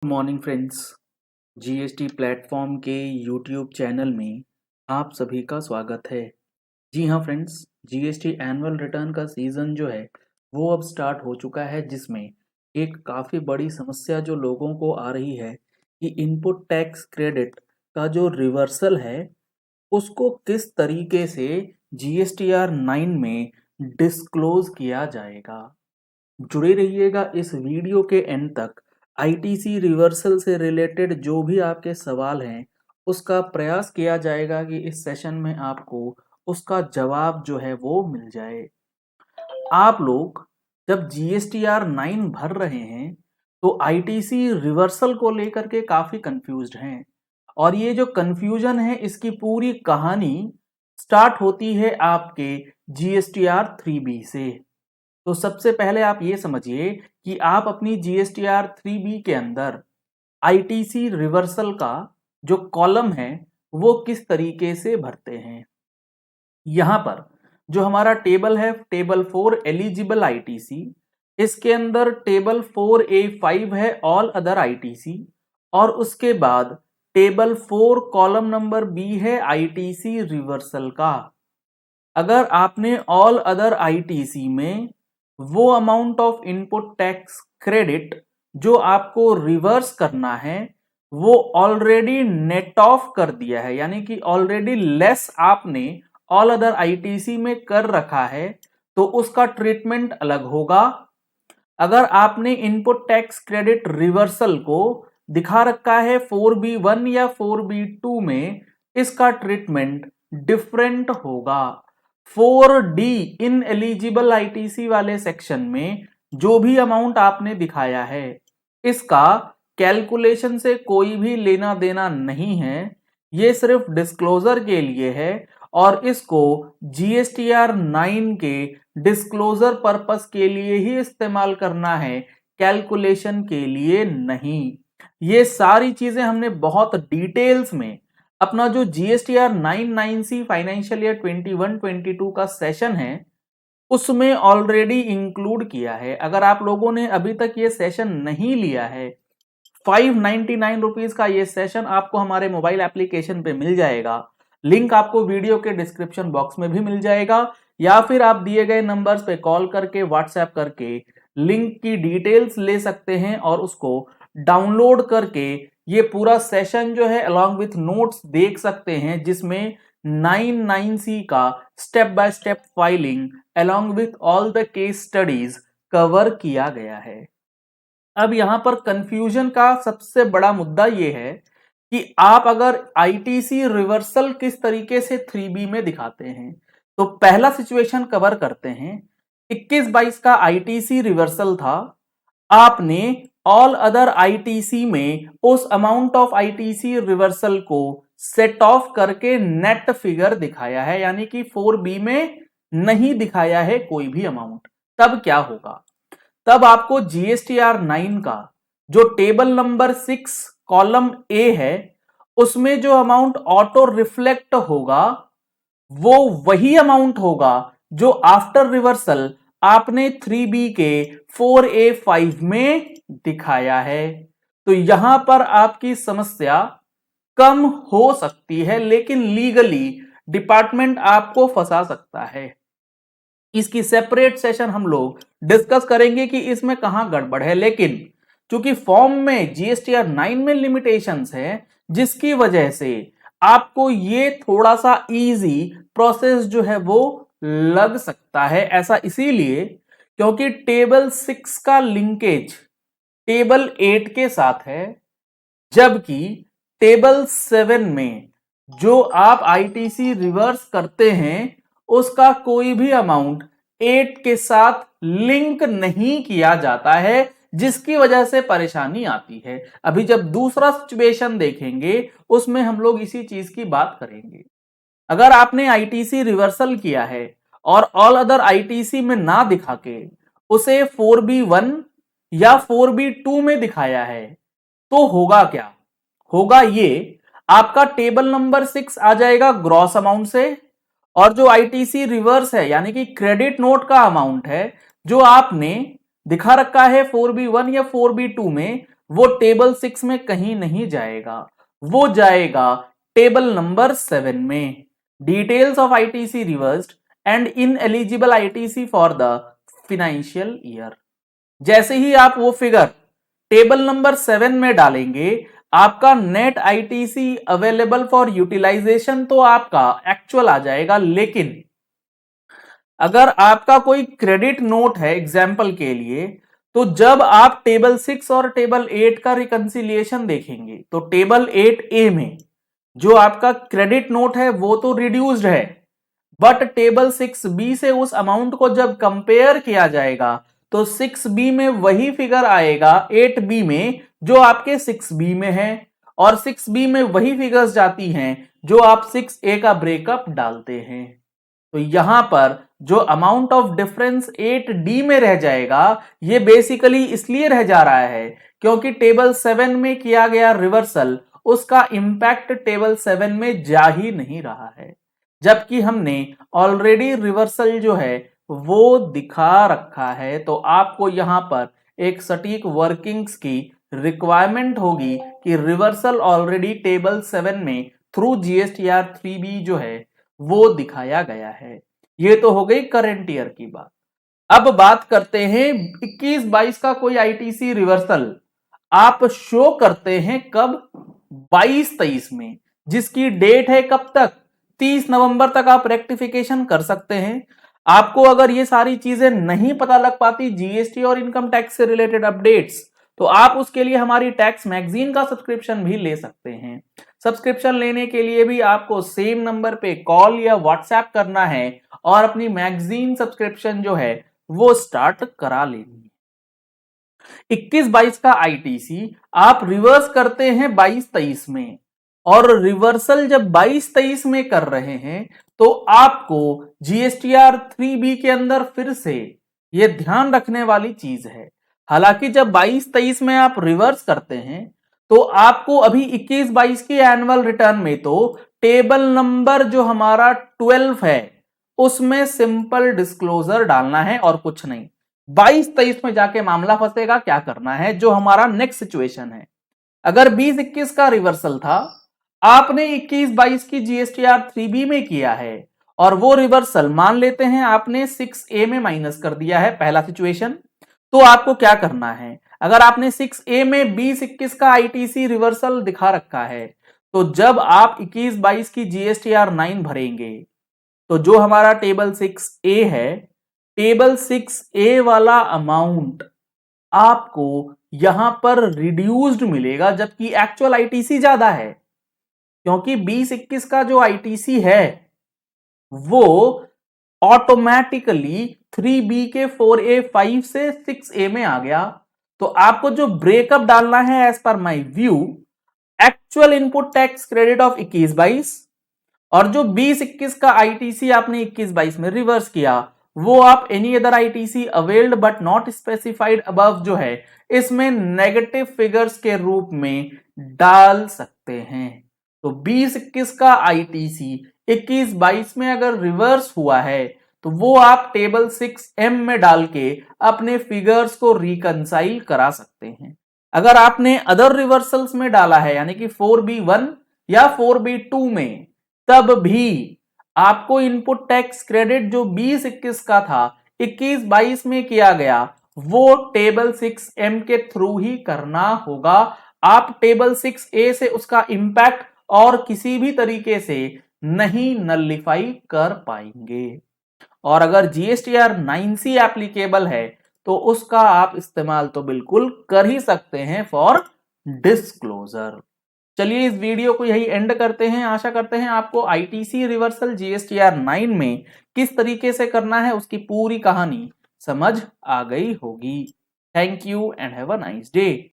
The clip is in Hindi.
Morning friends. जीएसटी प्लेटफॉर्म के यूट्यूब चैनल में आप सभी का स्वागत है। जी हाँ फ्रेंड्स, जीएसटी एनुअल रिटर्न का सीज़न जो है वो अब स्टार्ट हो चुका है, जिसमें एक काफ़ी बड़ी समस्या जो लोगों को आ रही है कि इनपुट टैक्स क्रेडिट का जो रिवर्सल है उसको किस तरीके से जीएसटीआर 9 में डिस्क्लोज किया जाएगा। जुड़े रहिएगा इस वीडियो के एंड तक। आईटीसी रिवर्सल से रिलेटेड जो भी आपके सवाल हैं उसका प्रयास किया जाएगा कि इस सेशन में आपको उसका जवाब जो है वो मिल जाए। आप लोग जब जीएसटीआर 9 भर रहे हैं तो आईटीसी रिवर्सल को लेकर के काफी कंफ्यूज्ड हैं, और ये जो कंफ्यूजन है इसकी पूरी कहानी स्टार्ट होती है आपके जीएसटीआर 3B से। तो सबसे पहले आप ये समझिए कि आप अपनी जीएसटीआर 3B के अंदर आईटीसी रिवर्सल का जो कॉलम है वो किस तरीके से भरते हैं। यहाँ पर जो हमारा टेबल है, टेबल 4 एलिजिबल आईटीसी, इसके अंदर टेबल 4A5 है ऑल अदर आईटीसी, और उसके बाद टेबल 4 कॉलम नंबर B है आईटीसी रिवर्सल का। अगर आपने ऑल अदर आईटीसी में वो amount of input tax credit जो आपको रिवर्स करना है वो ऑलरेडी नेट ऑफ कर दिया है, यानी कि ऑलरेडी लेस आपने ऑल अदर आईटीसी में कर रखा है, तो उसका ट्रीटमेंट अलग होगा। अगर आपने इनपुट टैक्स क्रेडिट रिवर्सल को दिखा रखा है 4B1 या 4B2 में, इसका ट्रीटमेंट डिफरेंट होगा। 4D इन एलिजिबल आईटीसी वाले सेक्शन में जो भी अमाउंट आपने दिखाया है इसका कैलकुलेशन से कोई भी लेना देना नहीं है, ये सिर्फ डिस्क्लोजर के लिए है, और इसको जीएसटीआर 9 के डिस्क्लोजर पर्पस के लिए ही इस्तेमाल करना है, कैलकुलेशन के लिए नहीं। ये सारी चीजें हमने बहुत डिटेल्स में अपना जो जीएसटीआर 99C फाइनेंशियल ईयर 21-22 का सेशन है उसमें ऑलरेडी इंक्लूड किया है। अगर आप लोगों ने अभी तक ये सेशन नहीं लिया है, 599 रुपीज का ये सेशन आपको हमारे मोबाइल एप्लीकेशन पे मिल जाएगा। लिंक आपको वीडियो के डिस्क्रिप्शन बॉक्स में भी मिल जाएगा, या फिर आप दिए गए नंबर्स पे कॉल करके व्हाट्सएप करके लिंक की डिटेल्स ले सकते हैं और उसको डाउनलोड करके ये पूरा सेशन जो है अलॉन्ग विथ नोट्स देख सकते हैं, जिसमें 99C का step by step filing along with all the case studies cover किया गया है। अब यहां पर कंफ्यूजन का सबसे बड़ा मुद्दा यह है कि आप अगर आईटीसी रिवर्सल किस तरीके से 3B में दिखाते हैं, तो पहला सिचुएशन कवर करते हैं। 21-22 का आईटीसी रिवर्सल था, आपने ऑल अदर आईटीसी में उस अमाउंट ऑफ आईटीसी रिवर्सल को सेट ऑफ करके नेट फिगर दिखाया है, यानी कि 4B में नहीं दिखाया है कोई भी अमाउंट। तब क्या होगा? तब आपको जीएसटीआर 9 का जो टेबल नंबर 6 कॉलम ए है उसमें जो अमाउंट ऑटो रिफ्लेक्ट होगा वो वही अमाउंट होगा जो आफ्टर रिवर्सल आपने 3B के 4A5 में दिखाया है। तो यहां पर आपकी समस्या कम हो सकती है, लेकिन लीगली डिपार्टमेंट आपको फंसा सकता है। इसकी सेपरेट सेशन हम लोग डिस्कस करेंगे कि इसमें कहां गड़बड़ है, लेकिन चूंकि फॉर्म में जीएसटीआर 9 में लिमिटेशंस है, जिसकी वजह से आपको ये थोड़ा सा इजी प्रोसेस जो है वो लग सकता है। ऐसा इसीलिए क्योंकि टेबल 6 का लिंकेज टेबल 8 के साथ है, जबकि टेबल 7 में जो आप आईटीसी रिवर्स करते हैं उसका कोई भी अमाउंट 8 के साथ लिंक नहीं किया जाता है, जिसकी वजह से परेशानी आती है। अभी जब दूसरा सिचुएशन देखेंगे उसमें हम लोग इसी चीज की बात करेंगे। अगर आपने आईटीसी रिवर्सल किया है और ऑल अदर आईटीसी में ना दिखा के उसे 4B1 या 4B2 में दिखाया है, तो होगा क्या? होगा ये, आपका टेबल नंबर 6 आ जाएगा ग्रॉस अमाउंट से, और जो आईटीसी रिवर्स है यानी कि क्रेडिट नोट का अमाउंट है जो आपने दिखा रखा है 4B1 या 4B2 में, वो टेबल 6 में कहीं नहीं जाएगा, वो जाएगा टेबल नंबर 7 में। Details of ITC reversed and ineligible ITC for the financial year. जैसे ही आप वो फिगर टेबल नंबर 7 में डालेंगे, आपका net ITC available for utilisation तो आपका एक्चुअल आ जाएगा, लेकिन अगर आपका कोई क्रेडिट नोट है एग्जाम्पल के लिए, तो जब आप टेबल 6 और टेबल 8 का रिकंसिलिएशन देखेंगे तो टेबल 8A में जो आपका क्रेडिट नोट है वो तो रिड्यूस्ड है, बट टेबल 6B से उस अमाउंट को जब कंपेयर किया जाएगा तो 6B में वही फिगर आएगा 8B में जो आपके 6B में है, और 6B में वही फिगर्स जाती हैं जो आप 6A का ब्रेकअप डालते हैं। तो यहां पर जो अमाउंट ऑफ डिफरेंस 8D में रह जाएगा, ये बेसिकली इसलिए रह जा रहा है क्योंकि टेबल 7 में किया गया रिवर्सल, उसका इंपैक्ट टेबल 7 में जा ही नहीं रहा है, जबकि हमने ऑलरेडी रिवर्सल जो है वो दिखा रखा है। तो आपको यहां पर एक सटीक वर्किंग्स की रिक्वायरमेंट होगी कि रिवर्सल ऑलरेडी टेबल 7 में थ्रू GSTR 3B जो है वो दिखाया गया है। ये तो हो गई करंट ईयर की बात। अब बात करते हैं 21-22 का कोई आईटीसी रिवर्सल आप शो करते हैं कब? 22-23 में, जिसकी डेट है कब तक? 30 नवंबर तक आप रेक्टिफिकेशन कर सकते हैं। आपको अगर ये सारी चीजें नहीं पता लग पाती जीएसटी और इनकम टैक्स से रिलेटेड अपडेट्स, तो आप उसके लिए हमारी टैक्स मैगजीन का सब्सक्रिप्शन भी ले सकते हैं। सब्सक्रिप्शन लेने के लिए भी आपको सेम नंबर पे कॉल या व्हाट्सएप करना है और अपनी मैगजीन सब्सक्रिप्शन जो है वो स्टार्ट करा लेनी है। 21-22 का आईटीसी आप रिवर्स करते हैं 22-23 में, और रिवर्सल जब 22-23 में कर रहे हैं तो आपको जीएसटीआर 3B के अंदर फिर से यह ध्यान रखने वाली चीज है। हालांकि जब 22-23 में आप रिवर्स करते हैं तो आपको अभी 21-22 की एनुअल रिटर्न में तो टेबल नंबर जो हमारा 12 है उसमें सिंपल डिस्क्लोजर डालना है और कुछ नहीं। 22-23 में जाके मामला फंसेगा, क्या करना है, जो हमारा नेक्स्ट सिचुएशन है। अगर 20-21 का रिवर्सल था, आपने 21-22 की जीएसटीआर 3B में किया है और वो रिवर्सल मान लेते हैं आपने 6A में माइनस कर दिया है, पहला सिचुएशन, तो आपको क्या करना है? अगर आपने 6A में 20-21 का आईटीसी रिवर्सल दिखा रखा है, तो जब आप 21-22 की जीएसटीआर 9 भरेंगे तो जो हमारा टेबल 6A है, टेबल 6A वाला अमाउंट आपको यहां पर रिड्यूस्ड मिलेगा, जबकि एक्चुअल आईटीसी ज्यादा है, क्योंकि 20-21 का जो आईटीसी है वो ऑटोमेटिकली 3B के 4A 5 से 6A में आ गया। तो आपको जो ब्रेकअप डालना है as per my view, actual input tax credit of 21-22 और जो 20-21 का आईटीसी आपने 21-22 में रिवर्स किया, वो आप any other ITC availed but not specified above जो है इसमें नेगेटिव फिगर्स के रूप में डाल सकते हैं। तो 20-21 का आईटीसी 21-22 में अगर रिवर्स हुआ है तो वो आप टेबल 6M में डाल के अपने फिगर्स को रिकंसाइल करा सकते हैं। अगर आपने अदर रिवर्सल्स में डाला है यानी कि 4B1 या 4B2 में, तब भी आपको इनपुट टैक्स क्रेडिट जो 20-21 का था 21-22 में किया गया वो टेबल 6M के थ्रू ही करना होगा। आप टेबल 6A से उसका इंपैक्ट और किसी भी तरीके से नहीं नलिफाई कर पाएंगे। और अगर जीएसटीआर 9C एप्लीकेबल है तो उसका आप इस्तेमाल तो बिल्कुल कर ही सकते हैं फॉर डिस्क्लोजर। चलिए इस वीडियो को यही एंड करते हैं। आशा करते हैं आपको आईटीसी रिवर्सल जीएसटीआर 9 में किस तरीके से करना है उसकी पूरी कहानी समझ आ गई होगी। Thank you and have a nice day.